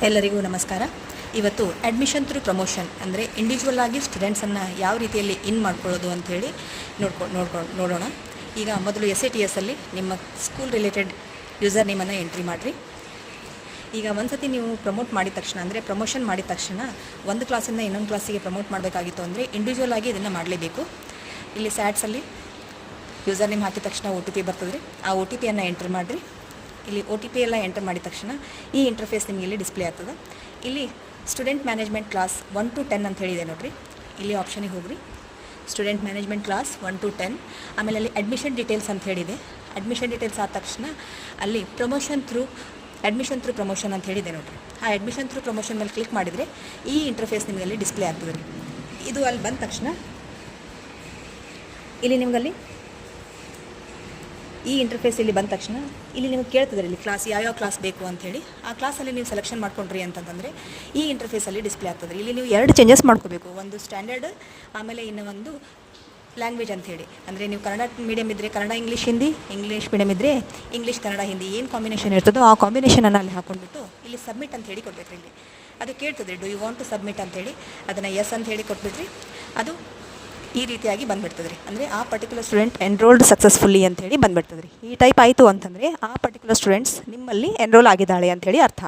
ಎಲ್ಲರಿಗೂ ನಮಸ್ಕಾರ. ಇವತ್ತು ಅಡ್ಮಿಷನ್ ಥ್ರೂ ಪ್ರಮೋಷನ್ ಅಂದರೆ ಇಂಡಿವಿಜುವಲ್ ಆಗಿ ಸ್ಟೂಡೆಂಟ್ಸನ್ನು ಯಾವ ರೀತಿಯಲ್ಲಿ ಇನ್ ಮಾಡ್ಕೊಳ್ಳೋದು ಅಂಥೇಳಿ ನೋಡೋಣ. ಈಗ ಮೊದಲು SATS ಅಲ್ಲಿ ನಿಮ್ಮ ಸ್ಕೂಲ್ ರಿಲೇಟೆಡ್ ಯೂಸರ್ ನೇಮನ್ನು ಎಂಟ್ರಿ ಮಾಡಿರಿ. ಈಗ ಒಂದು ಸತಿ ನೀವು ಪ್ರಮೋಟ್ ಮಾಡಿದ ತಕ್ಷಣ ಅಂದರೆ ಪ್ರಮೋಷನ್ ಮಾಡಿದ ತಕ್ಷಣ ಒಂದು ಕ್ಲಾಸಿಂದ ಇನ್ನೊಂದು ಕ್ಲಾಸಿಗೆ ಪ್ರಮೋಟ್ ಮಾಡಬೇಕಾಗಿತ್ತು ಅಂದರೆ ಇಂಡಿವಿಜುವಲ್ ಆಗಿ ಇದನ್ನು ಮಾಡಲೇಬೇಕು. ಇಲ್ಲಿ ಸ್ಯಾಟ್ಸಲ್ಲಿ ಯೂಸರ್ ನೇಮ್ ಹಾಕಿದ ತಕ್ಷಣ OTP ಬರ್ತದೆ ರೀ. ಆ OTPಯನ್ನು ಎಂಟ್ರ್ ಮಾಡಿರಿ. ಇಲ್ಲಿ OTP ಎಲ್ಲ ಎಂಟರ್ ಮಾಡಿದ ತಕ್ಷಣ ಈ ಇಂಟರ್ಫೇಸ್ ನಿಮಗೆ ಇಲ್ಲಿ ಡಿಸ್ಪ್ಲೇ ಆಗ್ತದೆ. ಇಲ್ಲಿ ಸ್ಟೂಡೆಂಟ್ ಮ್ಯಾನೇಜ್ಮೆಂಟ್ ಕ್ಲಾಸ್ 1 to 10 ಅಂತ ಹೇಳಿದೆ ನೋಡಿರಿ. ಇಲ್ಲಿ ಆಪ್ಷನಿಗೆ ಹೋಗ್ರಿ, ಸ್ಟೂಡೆಂಟ್ ಮ್ಯಾನೇಜ್ಮೆಂಟ್ ಕ್ಲಾಸ್ 1 to 10. ಆಮೇಲೆ ಅಲ್ಲಿ ಅಡ್ಮಿಷನ್ ಡೀಟೇಲ್ಸ್ ಅಂತ ಹೇಳಿದೆ. ಅಡ್ಮಿಷನ್ ಡೀಟೇಲ್ಸ್ ಆದ ತಕ್ಷಣ ಅಲ್ಲಿ ಅಡ್ಮಿಷನ್ ಥ್ರೂ ಪ್ರಮೋಷನ್ ಅಂತ ಹೇಳಿದೆ ನೋಡಿರಿ. ಆ ಅಡ್ಮಿಷನ್ ಥ್ರೂ ಪ್ರಮೋಷನ್ ಮೇಲೆ ಕ್ಲಿಕ್ ಮಾಡಿದರೆ ಈ ಇಂಟರ್ಫೇಸ್ ನಿಮಗೆ ಅಲ್ಲಿ ಡಿಸ್ಪ್ಲೇ ಆಗ್ತದೆ ರೀ. ಇದು ಅಲ್ಲಿ ಬಂದ ತಕ್ಷಣ ಇಲ್ಲಿ ನಿಮಗಲ್ಲಿ ಈ ಇಂಟರ್ಫೇಸ್ ಇಲ್ಲಿ ಬಂದ ತಕ್ಷಣ ಇಲ್ಲಿ ನಿಮಗೆ ಕೇಳ್ತದೆ ಇಲ್ಲಿ ಕ್ಲಾಸ್ ಯಾವ್ಯಾವ ಕ್ಲಾಸ್ ಬೇಕು ಅಂಥೇಳಿ. ಆ ಕ್ಲಾಸಲ್ಲಿ ನೀವು ಸೆಲೆಕ್ಷನ್ ಮಾಡ್ಕೊಂಡ್ರಿ ಅಂತಂದರೆ ಈ ಇಂಟರ್ಫೇಸಲ್ಲಿ ಡಿಸ್ಪ್ಲೇ ಆಗ್ತದೆ. ಇಲ್ಲಿ ನೀವು 2 ಚೇಂಜಸ್ ಮಾಡ್ಕೋಬೇಕು, ಒಂದು ಸ್ಟ್ಯಾಂಡರ್ಡ್, ಆಮೇಲೆ ಇನ್ನೂ ಒಂದು ಲ್ಯಾಂಗ್ವೇಜ್ ಅಂಥೇಳಿ. ಅಂದರೆ ನೀವು ಕನ್ನಡ ಮೀಡಿಯಮ್ ಇದ್ದರೆ Kannada English Hindi, English medium ಇದ್ದರೆ ಇಂಗ್ಲೀಷ್ ಕನ್ನಡ ಹಿಂದಿ ಏನು ಕಾಂಬಿನೇಷನ್ ಇರ್ತದೋ ಆ ಕಾಂಬಿನೇಷನನ್ನು ಅಲ್ಲಿ ಹಾಕ್ಕೊಂಡ್ಬಿಟ್ಟು ಇಲ್ಲಿ ಸಬ್ಮಿಟ್ ಅಂತ ಹೇಳಿ ಕೊಡ್ಬೇಕು. ಇಲ್ಲಿ ಅದು ಕೇಳ್ತದೆ do you want to submit ಅಂತೇಳಿ, ಅದನ್ನು ಎಸ್ ಅಂತ ಹೇಳಿ ಕೊಟ್ಬಿಟ್ರಿ. ಅದು ಈ ರೀತಿಯಾಗಿ ಬಂದುಬಿಡ್ತದೆ ರೀ. ಅಂದರೆ ಆ ಪರ್ಟಿಕ್ಯುಲರ್ ಸ್ಟೂಡೆಂಟ್ ಎನ್ರೋಲ್ಡ್ ಸಕ್ಸಸ್ಫುಲ್ಲಿ ಅಂಥೇಳಿ ಬಂದುಬಿಡ್ತದೆ ರೀ. ಈ ಟೈಪ್ ಆಯಿತು ಅಂತಂದರೆ ಆ ಪರ್ಟಿಕ್ಯುಲರ್ ಸ್ಟೂಡೆಂಟ್ಸ್ ನಿಮ್ಮಲ್ಲಿ ಎನ್ರೋಲ್ ಆಗಿದ್ದಾಳೆ ಅಂಥೇಳಿ ಅರ್ಥ.